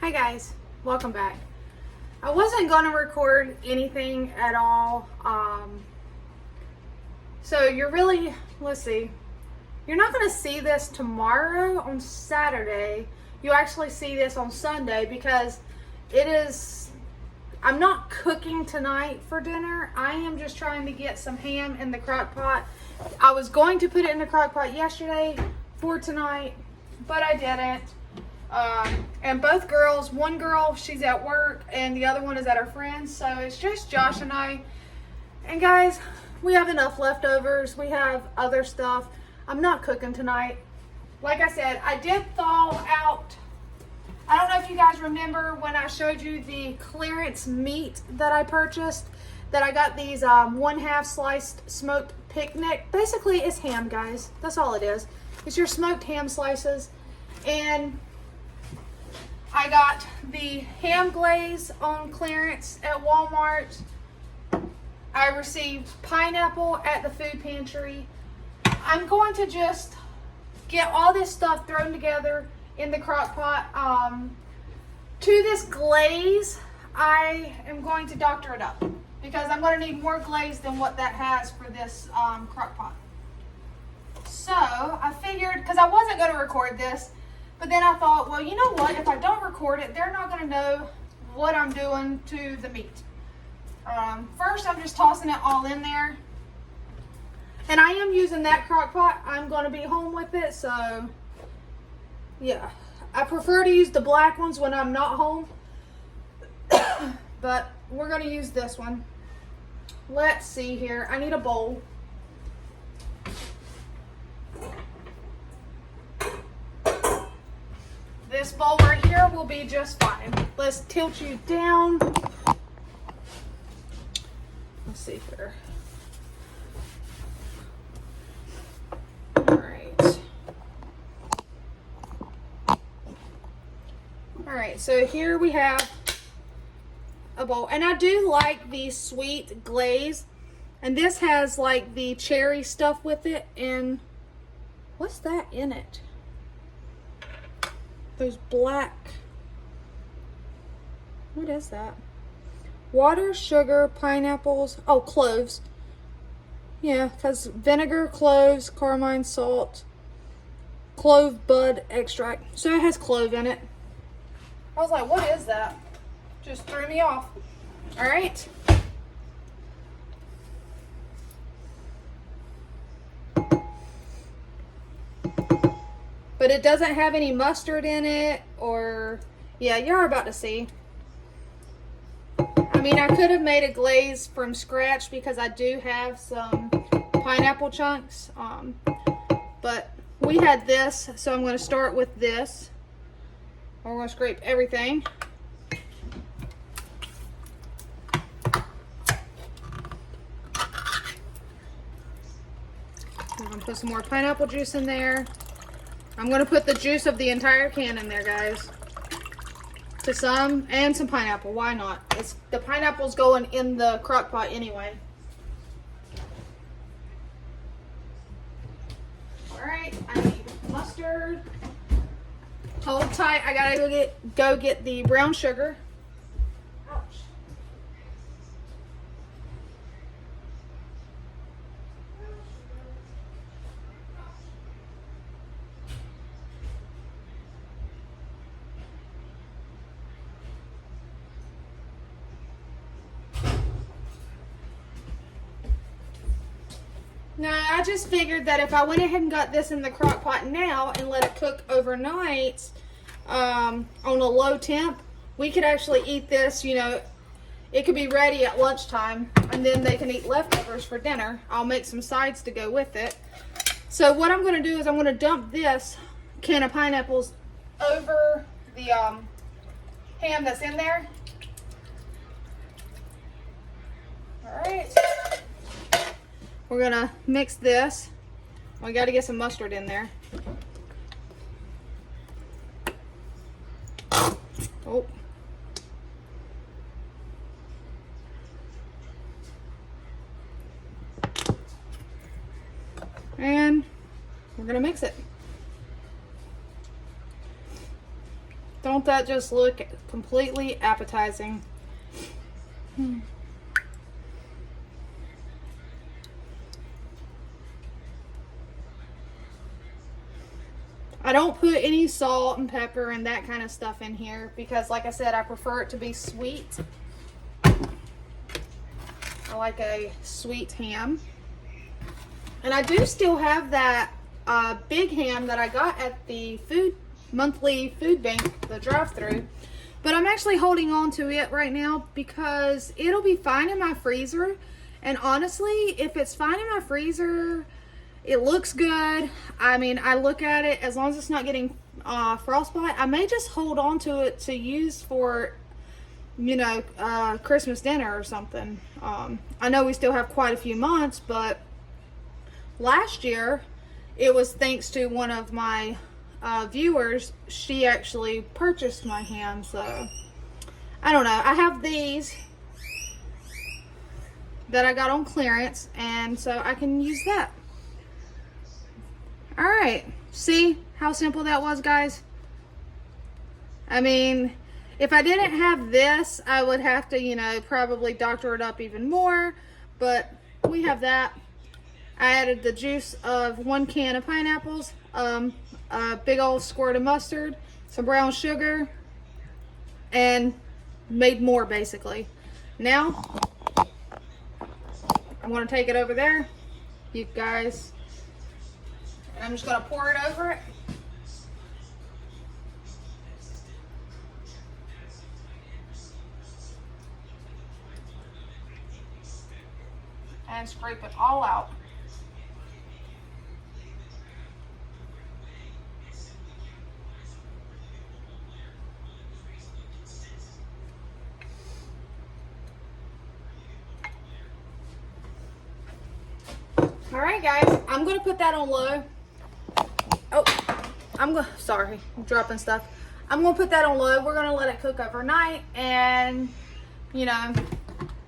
Hi guys, welcome back. I wasn't going to record anything at all. So you're really, let's see, you're not going to see this tomorrow on Saturday. You actually see this on Sunday because I'm not cooking tonight for dinner. I am just trying to get some ham in the crock pot. I was going to put it in the crock pot yesterday for tonight, but I didn't. And both girls, one girl, she's at work and the other one is at her friend's. So it's just Josh and I. And guys, we have enough leftovers. We have other stuff. I'm not cooking tonight. Like I said, I did thaw out. I don't know if you guys remember when I showed you the clearance meat that I purchased, that I got these 1/2 sliced smoked picnic. Basically, it's ham, guys. That's all it is. It's your smoked ham slices. And I got the ham glaze on clearance at Walmart. I received pineapple at the food pantry. I'm going to just get all this stuff thrown together in the crock pot. To this glaze, I am going to doctor it up because I'm going to need more glaze than what that has for this crock pot. So I figured, because I wasn't going to record this, but then I thought, well, you know what? If I don't record it, they're not going to know what I'm doing to the meat. First, I'm just tossing it all in there. And I am using that crock pot. I'm going to be home with it, so yeah. I prefer to use the black ones when I'm not home. But we're going to use this one. Let's see here. I need a bowl. This bowl right here will be just fine. Let's tilt you down. Let's see here. All right. All right, so here we have a bowl. And I do like the sweet glaze. And this has like the cherry stuff with it. And what's that in it? Those black, what is that? Water, sugar, pineapples, oh, cloves. Yeah, because vinegar, cloves, carmine salt, clove bud extract. So it has clove in it. I was like, what is that? Just threw me off. All right. But it doesn't have any mustard in it, or, yeah, you're about to see. I mean, I could have made a glaze from scratch because I do have some pineapple chunks. But we had this, so I'm going to start with this. We're going to scrape everything. I'm going to put some more pineapple juice in there. I'm going to put the juice of the entire can in there, guys. To some, and some pineapple. Why not? The pineapple's going in the crock pot anyway. Alright, I need mustard. Hold tight. I gotta go get the brown sugar. Ouch. Now, I just figured that if I went ahead and got this in the crock pot now and let it cook overnight on a low temp, we could actually eat this, you know, it could be ready at lunchtime, and then they can eat leftovers for dinner. I'll make some sides to go with it. So what I'm going to do is I'm going to dump this can of pineapples over the ham that's in there. All right. We're gonna mix this. We got to get some mustard in there. Oh. And we're gonna mix it. Don't that just look completely appetizing? I don't put any salt and pepper and that kind of stuff in here because, like I said, I prefer it to be sweet. I like a sweet ham. And I do still have that big ham that I got at the monthly food bank, the drive-thru. But I'm actually holding on to it right now because it'll be fine in my freezer. And honestly, if it's fine in my freezer, it looks good. I mean, I look at it, as long as it's not getting frostbite, I may just hold on to it to use for, you know, Christmas dinner or something. I know we still have quite a few months, but last year, it was thanks to one of my viewers. She actually purchased my ham, so I don't know. I have these that I got on clearance, and so I can use that. All right, see how simple that was, guys? I mean, if I didn't have this, I would have to, you know, probably doctor it up even more, but we have that. I added the juice of 1 can of pineapples, a big old squirt of mustard, some brown sugar, and made more basically. Now, I'm gonna take it over there, you guys. And I'm just going to pour it over it. And scrape it all out. All right, guys, I'm going to put that on low. Oh, sorry, I'm dropping stuff. I'm gonna put that on low. We're gonna let it cook overnight, and you know,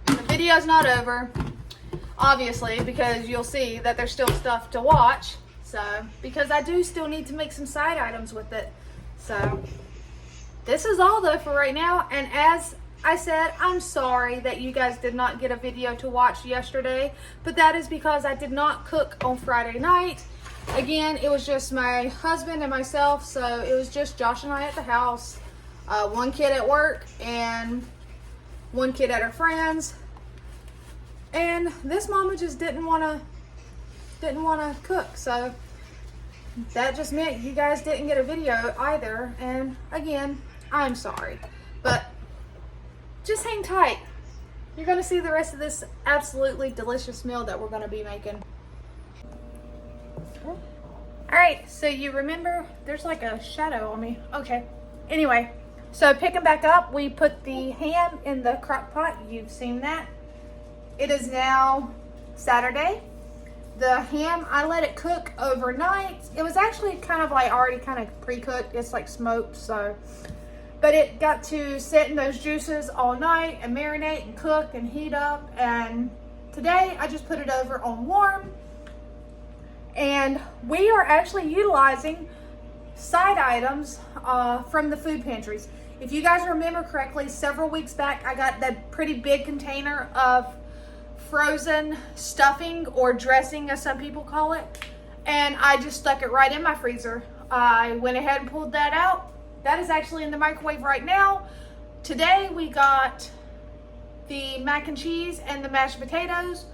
the video's not over, obviously, because you'll see that there's still stuff to watch. So, because I do still need to make some side items with it. So, this is all though for right now. And as I said, I'm sorry that you guys did not get a video to watch yesterday, but that is because I did not cook on Friday night. Again, it was just my husband and myself, so it was just Josh and I at the house. 1 kid at work and 1 kid at her friends. And this mama just didn't want to cook, so that just meant you guys didn't get a video either. And again, I'm sorry, but just hang tight. You're going to see the rest of this absolutely delicious meal that we're going to be making. All right, so you remember, there's like a shadow on me. Okay, anyway, so picking back up, we put the ham in the crock pot. You've seen that. It is now Saturday. The ham, I let it cook overnight. It was actually kind of like already kind of pre-cooked. It's like smoked, so. But it got to sit in those juices all night and marinate and cook and heat up. And today, I just put it over on warm. And we are actually utilizing side items from the food pantries. If you guys remember correctly, several weeks back, I got that pretty big container of frozen stuffing or dressing, as some people call it. And I just stuck it right in my freezer. I went ahead and pulled that out. That is actually in the microwave right now. Today we got the mac and cheese and the mashed potatoes.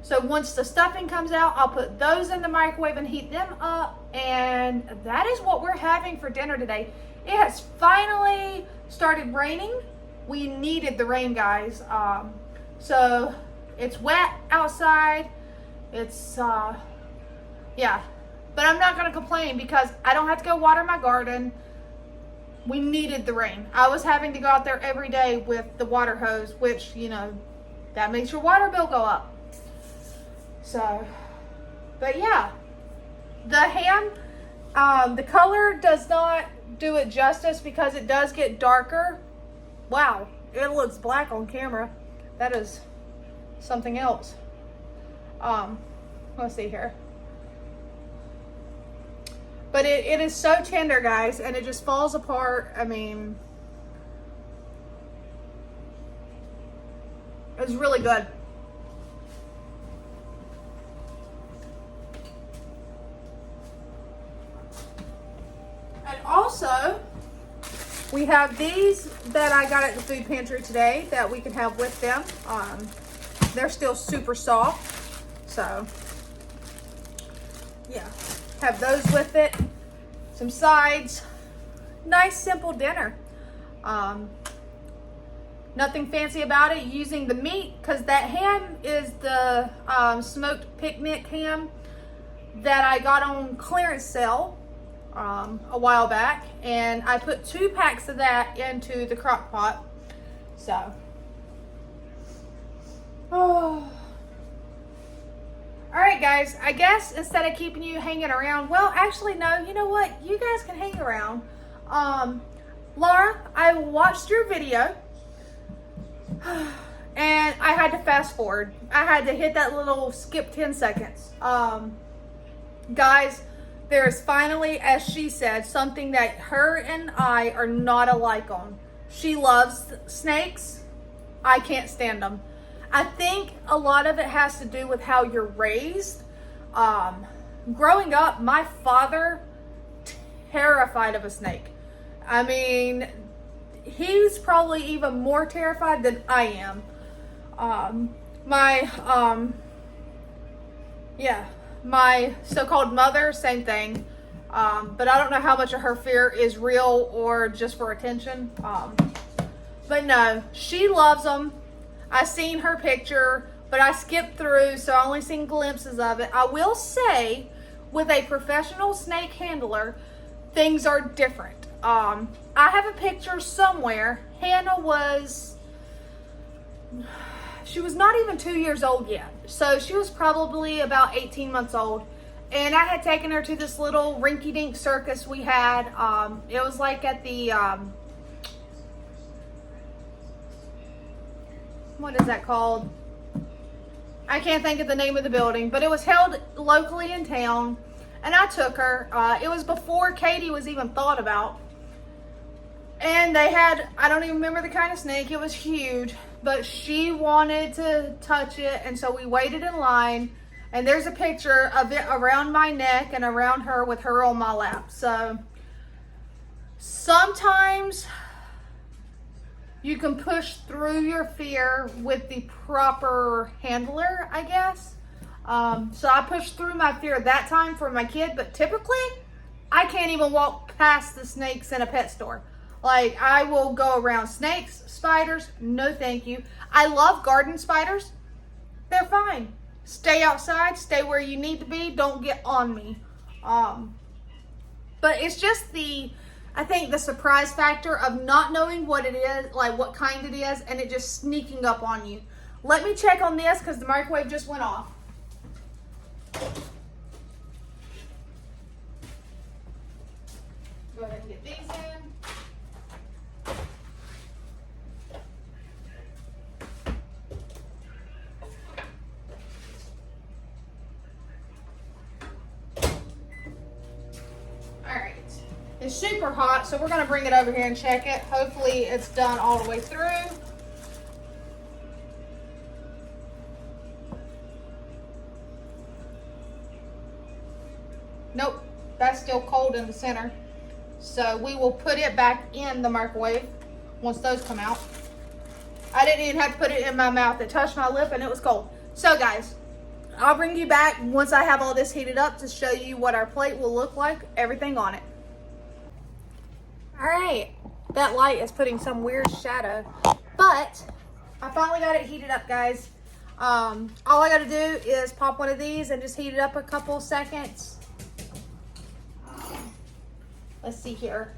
So once the stuffing comes out, I'll put those in the microwave and heat them up. And that is what we're having for dinner today. It has finally started raining. We needed the rain, guys. So it's wet outside. It's, yeah. But I'm not going to complain because I don't have to go water my garden. We needed the rain. I was having to go out there every day with the water hose, which, you know, that makes your water bill go up. So, but yeah, the ham, the color does not do it justice because it does get darker. Wow, it looks black on camera. That is something else. Let's see here. But it is so tender, guys, and it just falls apart. I mean, it's really good. And also, we have these that I got at the food pantry today that we can have with them. They're still super soft, so yeah, have those with it. Some sides, nice simple dinner. Nothing fancy about it. Using the meat, because that ham is the smoked picnic ham that I got on clearance sale a while back, and I put 2 packs of that into the crock pot. So, oh. All right, guys, I guess instead of keeping you hanging around, well, actually, no, you know what? You guys can hang around. Laura, I watched your video and I had to fast forward. I had to hit that little skip 10 seconds. Guys, there's finally, as she said, something that her and I are not alike on. She loves snakes. I can't stand them. I think a lot of it has to do with how you're raised. Growing up, my father, terrified of a snake. I mean, he's probably even more terrified than I am. My so-called mother, same thing. But I don't know how much of her fear is real or just for attention. But no, she loves them. I seen her picture, but I skipped through, so I only seen glimpses of it. I will say, with a professional snake handler, things are different. I have a picture somewhere. Hannah she was not even 2 years old yet. So she was probably about 18 months old. And I had taken her to this little rinky-dink circus we had. It was like at the, what is that called? I can't think of the name of the building, but it was held locally in town, and I took her. It was before Katie was even thought about. And they had, I don't even remember the kind of snake, it was huge, but she wanted to touch it, and so we waited in line, and there's a picture of it around my neck and around her with her on my lap. So sometimes you can push through your fear with the proper handler, I guess. So I pushed through my fear that time for my kid, but typically I can't even walk past the snakes in a pet store. Like, I will go around snakes, spiders, no thank you. I love garden spiders. They're fine. Stay outside, stay where you need to be, don't get on me. But it's just I think the surprise factor of not knowing what it is, like what kind it is, and it just sneaking up on you. Let me check on this because the microwave just went off. Go ahead and get these in. It's super hot, so we're going to bring it over here and check it. Hopefully it's done all the way through. Nope, that's still cold in the center. So we will put it back in the microwave once those come out. I didn't even have to put it in my mouth. It touched my lip and it was cold. So guys, I'll bring you back once I have all this heated up to show you what our plate will look like, everything on it. All right, that light is putting some weird shadow, but I finally got it heated up, guys. All I got to do is pop one of these and just heat it up a couple seconds. Let's see here.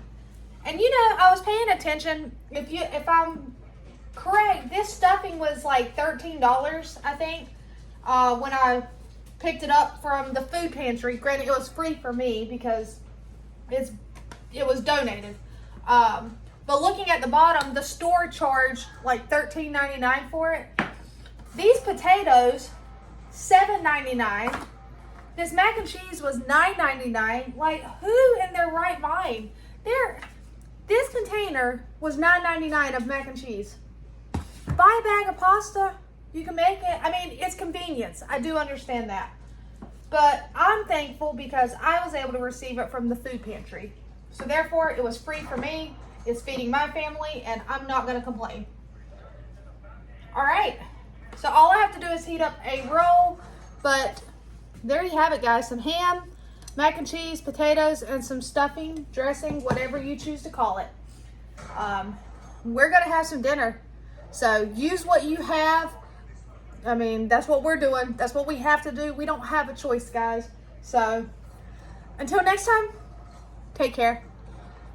And you know, I was paying attention. If I'm correct, this stuffing was like $13, I think, when I picked it up from the food pantry. Granted, it was free for me because it was donated. But looking at the bottom, the store charged like $13.99 for it. These potatoes, $7.99. This mac and cheese was $9.99. Like, who in their right mind? This container was $9.99 of mac and cheese. Buy a bag of pasta. You can make it. I mean, it's convenience. I do understand that. But I'm thankful because I was able to receive it from the food pantry. So therefore, it was free for me. It's feeding my family, and I'm not going to complain. All right. So all I have to do is heat up a roll. But there you have it, guys. Some ham, mac and cheese, potatoes, and some stuffing, dressing, whatever you choose to call it. We're going to have some dinner. So use what you have. I mean, that's what we're doing. That's what we have to do. We don't have a choice, guys. So until next time, take care.